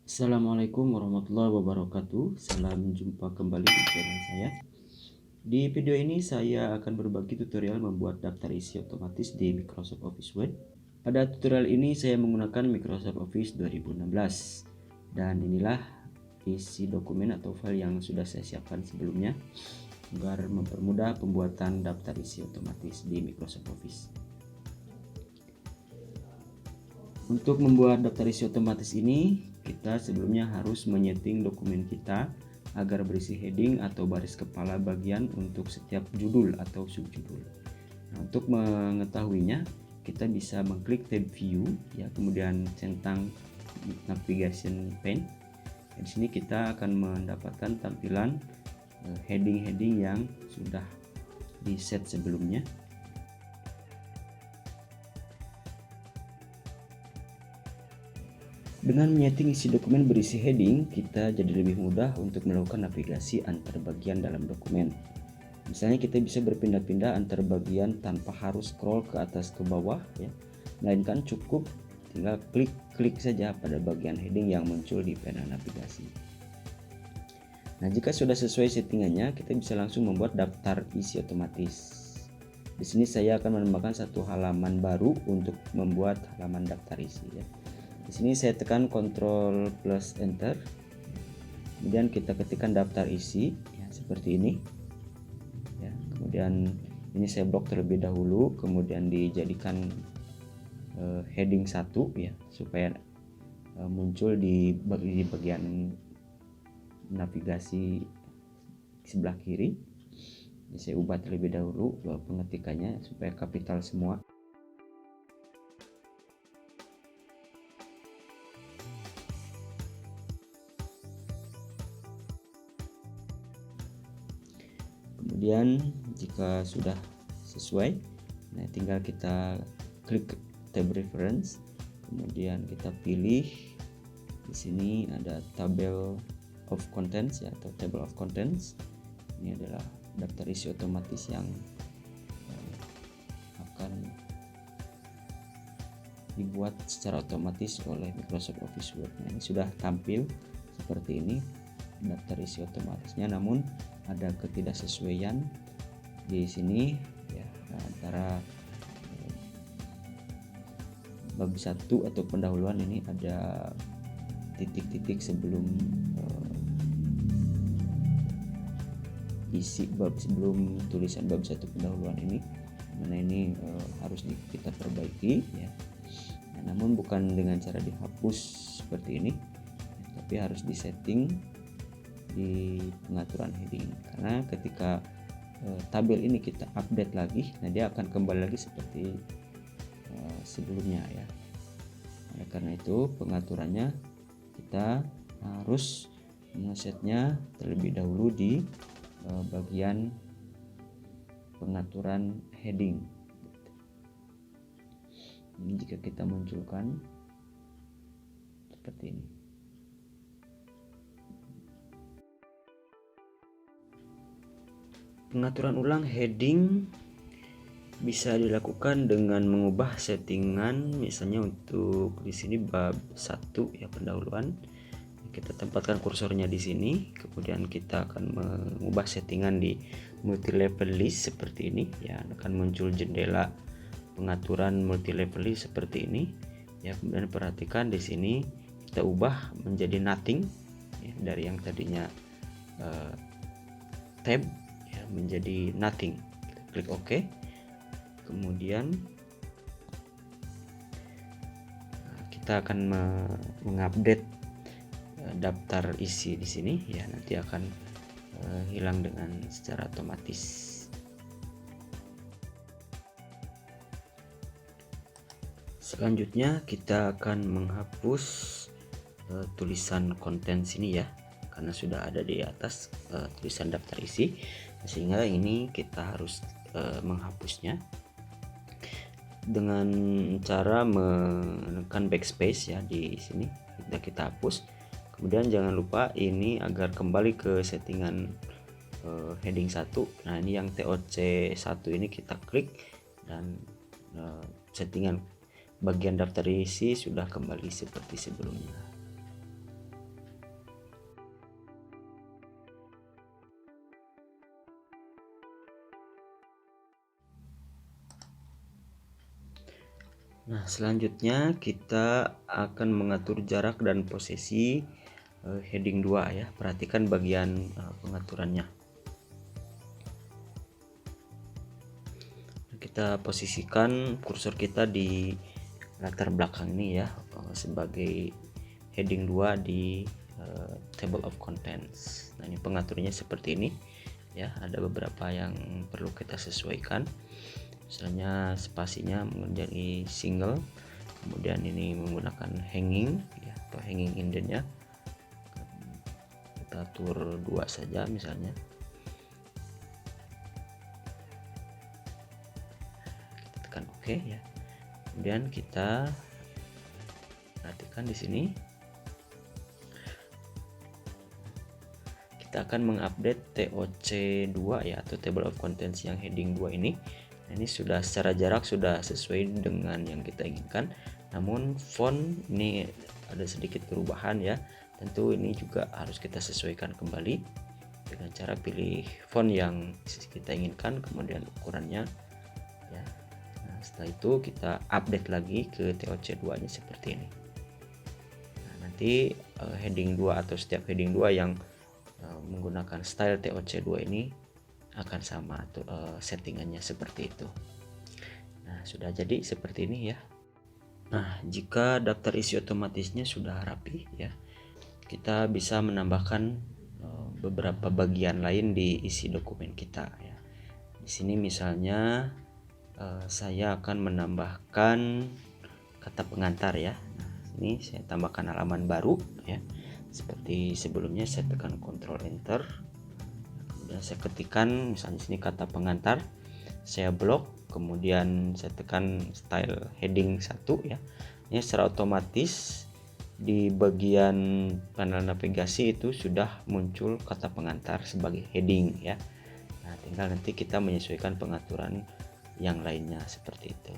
Assalamualaikum warahmatullahi wabarakatuh. Salam jumpa kembali di channel saya. Di video ini saya akan berbagi tutorial membuat daftar isi otomatis di Microsoft Office Word. Pada tutorial ini saya menggunakan Microsoft Office 2016 dan inilah isi dokumen atau file yang sudah saya siapkan sebelumnya agar mempermudah pembuatan daftar isi otomatis di Microsoft Office. Untuk membuat daftar isi otomatis ini, kita sebelumnya harus menyeting dokumen kita agar berisi heading atau baris kepala bagian untuk setiap judul atau subjudul. Nah, untuk mengetahuinya, kita bisa mengklik tab view, ya, kemudian centang navigation pane. Di sini kita akan mendapatkan tampilan heading-heading yang sudah di set sebelumnya. Dengan menyeting isi dokumen berisi heading, kita jadi lebih mudah untuk melakukan navigasi antar bagian dalam dokumen. Misalnya kita bisa berpindah-pindah antar bagian tanpa harus scroll ke atas ke bawah, ya, melainkan cukup tinggal klik saja pada bagian heading yang muncul di panel navigasi. Nah, jika sudah sesuai settingannya, kita bisa langsung membuat daftar isi otomatis. Di sini saya akan menambahkan satu halaman baru untuk membuat halaman daftar isi, ya. Di sini saya tekan Ctrl plus Enter, kemudian kita ketikkan daftar isi, ya, seperti ini, ya. Kemudian ini saya blok terlebih dahulu, kemudian dijadikan heading 1, ya, supaya muncul di bagian navigasi sebelah kiri. Jadi saya ubah terlebih dahulu pengetikannya supaya kapital semua. Kemudian jika sudah sesuai, nah tinggal kita klik tab reference, kemudian kita pilih di sini ada table of contents, ya, atau table of contents. Ini adalah daftar isi otomatis yang akan dibuat secara otomatis oleh Microsoft Office Word. Nah, ini sudah tampil seperti ini daftar isi otomatisnya, namun ada ketidaksesuaian di sini, ya, antara bab 1 atau pendahuluan ini ada titik-titik sebelum isi bab, sebelum tulisan bab 1 pendahuluan ini, mana ini harus kita perbaiki, ya. Nah, namun bukan dengan cara dihapus seperti ini, tapi harus disetting di pengaturan heading, karena ketika tabel ini kita update lagi, nah dia akan kembali lagi seperti sebelumnya, ya. Oleh karena itu pengaturannya kita harus mengesetnya terlebih dahulu di bagian pengaturan heading. Ini jika kita munculkan seperti ini. Pengaturan ulang heading bisa dilakukan dengan mengubah settingan, misalnya untuk di sini bab 1, ya, pendahuluan. Kita tempatkan kursornya di sini, kemudian kita akan mengubah settingan di multi level list seperti ini, ya, akan muncul jendela pengaturan multi level list seperti ini, ya. Kemudian perhatikan di sini kita ubah menjadi nothing, ya, dari yang tadinya tab, ya, menjadi nothing. Kita klik OK. Kemudian kita akan mengupdate daftar isi di sini, ya, nanti akan hilang dengan secara otomatis. Selanjutnya kita akan menghapus tulisan konten sini, ya, karena sudah ada di atas tulisan daftar isi, sehingga ini kita harus menghapusnya dengan cara menekan backspace, ya, di sini kita hapus. Kemudian jangan lupa ini agar kembali ke settingan heading 1. Nah, ini yang TOC 1 ini kita klik dan settingan bagian daftar isi sudah kembali seperti sebelumnya. Nah, selanjutnya kita akan mengatur jarak dan posisi heading 2 ya. Perhatikan bagian pengaturannya. Kita posisikan kursor kita di latar belakang ini ya, sebagai heading 2 di table of contents. Nah, ini pengaturnya seperti ini ya. Ada beberapa yang perlu kita sesuaikan. Misalnya spasinya menjadi single, kemudian ini menggunakan hanging ya, atau hanging indentnya kita atur 2 saja misalnya. Kita tekan OK ya. Kemudian kita perhatikan di sini kita akan mengupdate TOC2 ya, atau table of contents yang heading 2 ini. Nah, ini sudah secara jarak sudah sesuai dengan yang kita inginkan, namun font ini ada sedikit perubahan ya. Tentu ini juga harus kita sesuaikan kembali dengan cara pilih font yang kita inginkan, kemudian ukurannya ya. Nah, setelah itu kita update lagi ke TOC2 nya seperti ini. Nah, nanti heading 2 atau setiap heading 2 yang menggunakan style TOC2 ini akan sama tuh settingannya seperti itu. Nah, sudah jadi seperti ini ya. Nah, jika daftar isi otomatisnya sudah rapi ya, kita bisa menambahkan beberapa bagian lain di isi dokumen kita ya. Di sini misalnya saya akan menambahkan kata pengantar ya. Nah, ini saya tambahkan halaman baru ya. Seperti sebelumnya saya tekan Ctrl Enter. Kemudian saya ketikkan misalnya sini kata pengantar, saya blok, kemudian saya tekan style heading 1 ya. Ini secara otomatis di bagian panel navigasi itu sudah muncul kata pengantar sebagai heading ya. Nah, tinggal nanti kita menyesuaikan pengaturan yang lainnya seperti itu.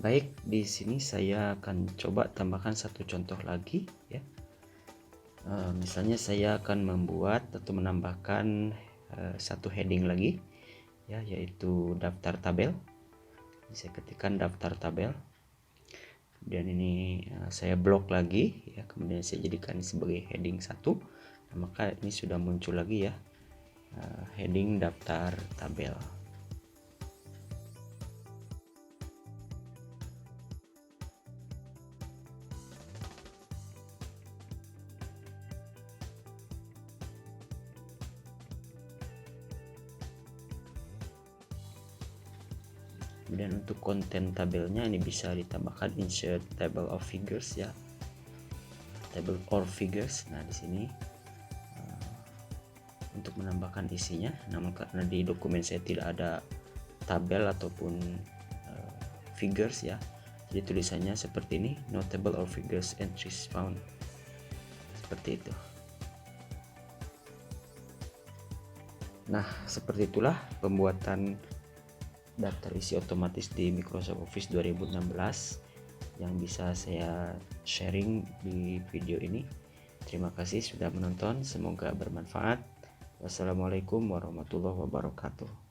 Baik, di sini saya akan coba tambahkan satu contoh lagi ya. Misalnya saya akan membuat atau menambahkan satu heading lagi ya, yaitu daftar tabel. Saya ketikkan daftar tabel. Kemudian ini saya blok lagi ya, kemudian saya jadikan sebagai heading 1. Nah, maka ini sudah muncul lagi ya heading daftar tabel. Kemudian untuk konten tabelnya ini bisa ditambahkan insert table of figures ya, table or figures. Nah, di sini untuk menambahkan isinya, namun karena di dokumen saya tidak ada tabel ataupun figures ya, jadi tulisannya seperti ini, no table or figures entries found, seperti itu. Nah, seperti itulah pembuatan daftar isi otomatis di Microsoft Office 2016 yang bisa saya sharing di video ini. Terima kasih sudah menonton, semoga bermanfaat. Wassalamualaikum warahmatullahi wabarakatuh.